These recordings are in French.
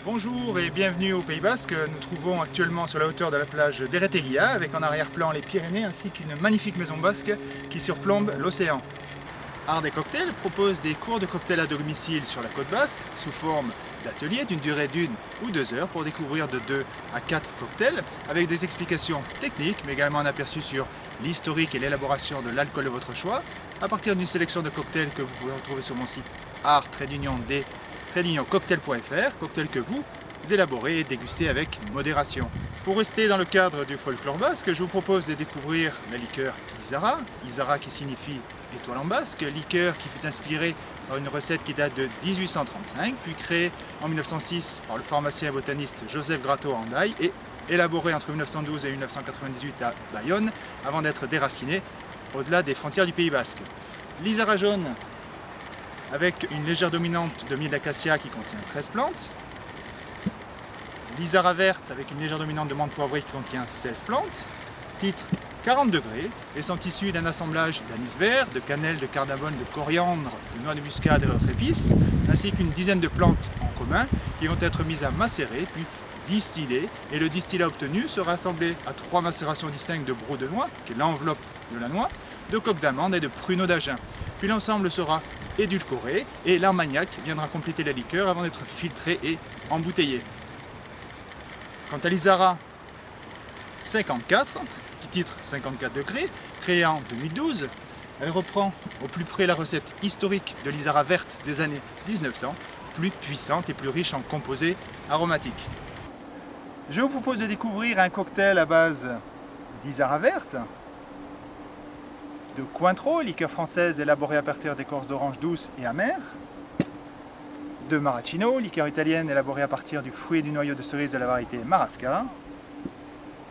Bonjour et bienvenue au Pays Basque. Nous trouvons actuellement sur la hauteur de la plage d'Eretegia avec en arrière-plan les Pyrénées ainsi qu'une magnifique maison basque qui surplombe l'océan. Art des cocktails propose des cours de cocktails à domicile sur la côte basque sous forme d'ateliers d'une durée d'1 ou 2 heures pour découvrir de 2 à 4 cocktails avec des explications techniques mais également un aperçu sur l'historique et l'élaboration de l'alcool de votre choix à partir d'une sélection de cocktails que vous pouvez retrouver sur mon site art-cocktail.fr, cocktails que vous élaborez et dégustez avec modération. Pour rester dans le cadre du folklore basque, je vous propose de découvrir la liqueur Izara, Izara qui signifie étoile en basque, liqueur qui fut inspirée par une recette qui date de 1835, puis créée en 1906 par le pharmacien et botaniste Joseph Grato à Hendaye et élaborée entre 1912 et 1998 à Bayonne avant d'être déracinée au-delà des frontières du Pays Basque. L'Izara jaune avec une légère dominante de miel d'acacia qui contient 13 plantes. L'Izara verte avec une légère dominante de menthe poivrée qui contient 16 plantes. Titre 40 degrés et sont issus d'un assemblage d'anis vert, de cannelle, de cardamome, de coriandre, de noix de muscade et d'autres épices, ainsi qu'une dizaine de plantes en commun qui vont être mises à macérer puis distillées, et le distillat obtenu sera assemblé à 3 macérations distinctes de broc de noix, qui est l'enveloppe de la noix, de coque d'amande et de pruneaux d'Agen. Puis l'ensemble sera édulcoré et l'armagnac viendra compléter la liqueur avant d'être filtré et embouteillé. Quant à l'Izara 54, qui titre 54 degrés, créée en 2012, elle reprend au plus près la recette historique de l'Izara verte des années 1900, plus puissante et plus riche en composés aromatiques. Je vous propose de découvrir un cocktail à base d'Izara verte, de Cointreau, liqueur française élaborée à partir d'écorce d'orange douce et amère, de Maraschino, liqueur italienne élaborée à partir du fruit et du noyau de cerise de la variété Marasca,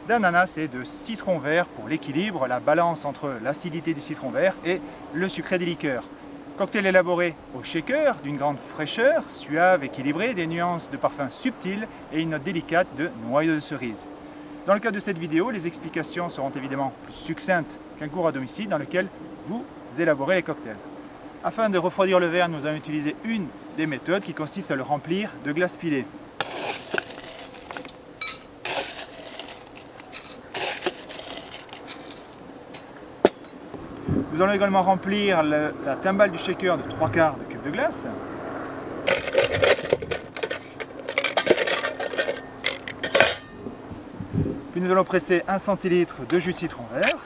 d'ananas et de citron vert pour l'équilibre, la balance entre l'acidité du citron vert et le sucré des liqueurs. Cocktail élaboré au shaker, d'une grande fraîcheur, suave, équilibré, des nuances de parfum subtiles et une note délicate de noyau de cerise. Dans le cadre de cette vidéo, les explications seront évidemment plus succinctes qu'un cours à domicile dans lequel vous élaborez les cocktails. Afin de refroidir le verre, nous allons utiliser une des méthodes qui consiste à le remplir de glace pilée. Nous allons également remplir la timbale du shaker de 3/4 de cube de glace. Puis nous allons presser 1 centilitre de jus de citron vert.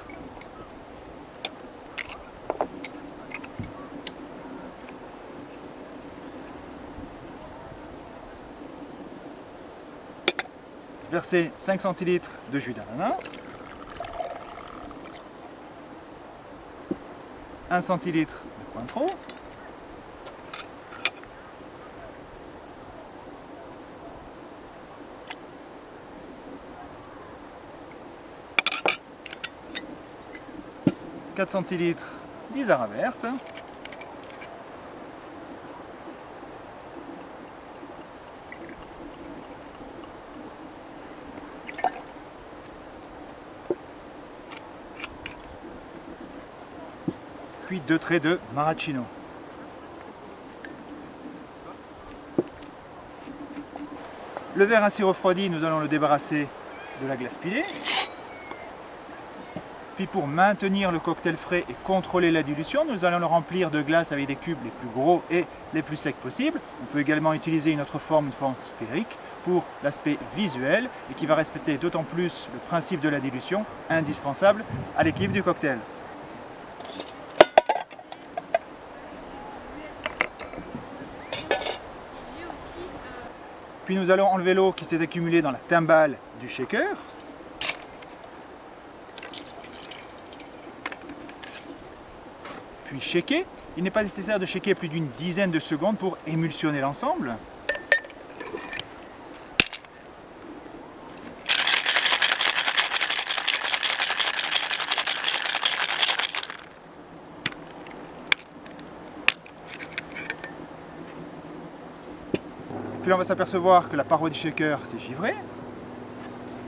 Verser 5 centilitres de jus d'ananas. 1 centilitre de Cointreau. « 4 centilitres d'Izara verte. Puis 2 traits de Maraschino. Le verre ainsi refroidi, nous allons le débarrasser de la glace pilée. Puis pour maintenir le cocktail frais et contrôler la dilution, nous allons le remplir de glace avec des cubes les plus gros et les plus secs possibles. On peut également utiliser une autre forme, une forme sphérique, pour l'aspect visuel et qui va respecter d'autant plus le principe de la dilution, indispensable à l'équilibre du cocktail. Puis nous allons enlever l'eau qui s'est accumulée dans la timbale du shaker. Puis shaker. Il n'est pas nécessaire de shaker plus d'une dizaine de secondes pour émulsionner l'ensemble. Puis on va s'apercevoir que la paroi du shaker s'est givrée.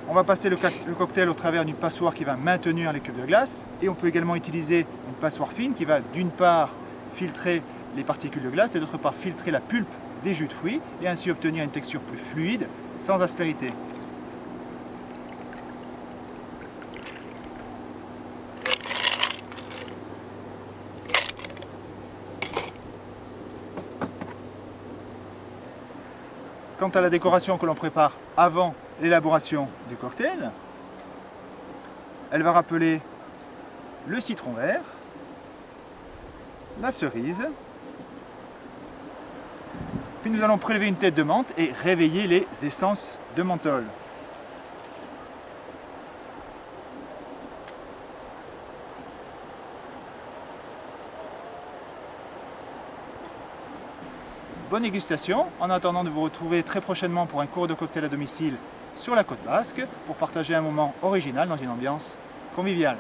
On va passer le cocktail au travers d'une passoire qui va maintenir les cubes de glace. Et on peut également utiliser une passoire fine qui va d'une part filtrer les particules de glace et d'autre part filtrer la pulpe des jus de fruits et ainsi obtenir une texture plus fluide, sans aspérité. Quant à la décoration que l'on prépare avant l'élaboration du cocktail, elle va rappeler le citron vert, la cerise, puis nous allons prélever une tête de menthe et réveiller les essences de menthol. Bonne dégustation, en attendant de vous retrouver très prochainement pour un cours de cocktail à domicile sur la côte basque pour partager un moment original dans une ambiance conviviale.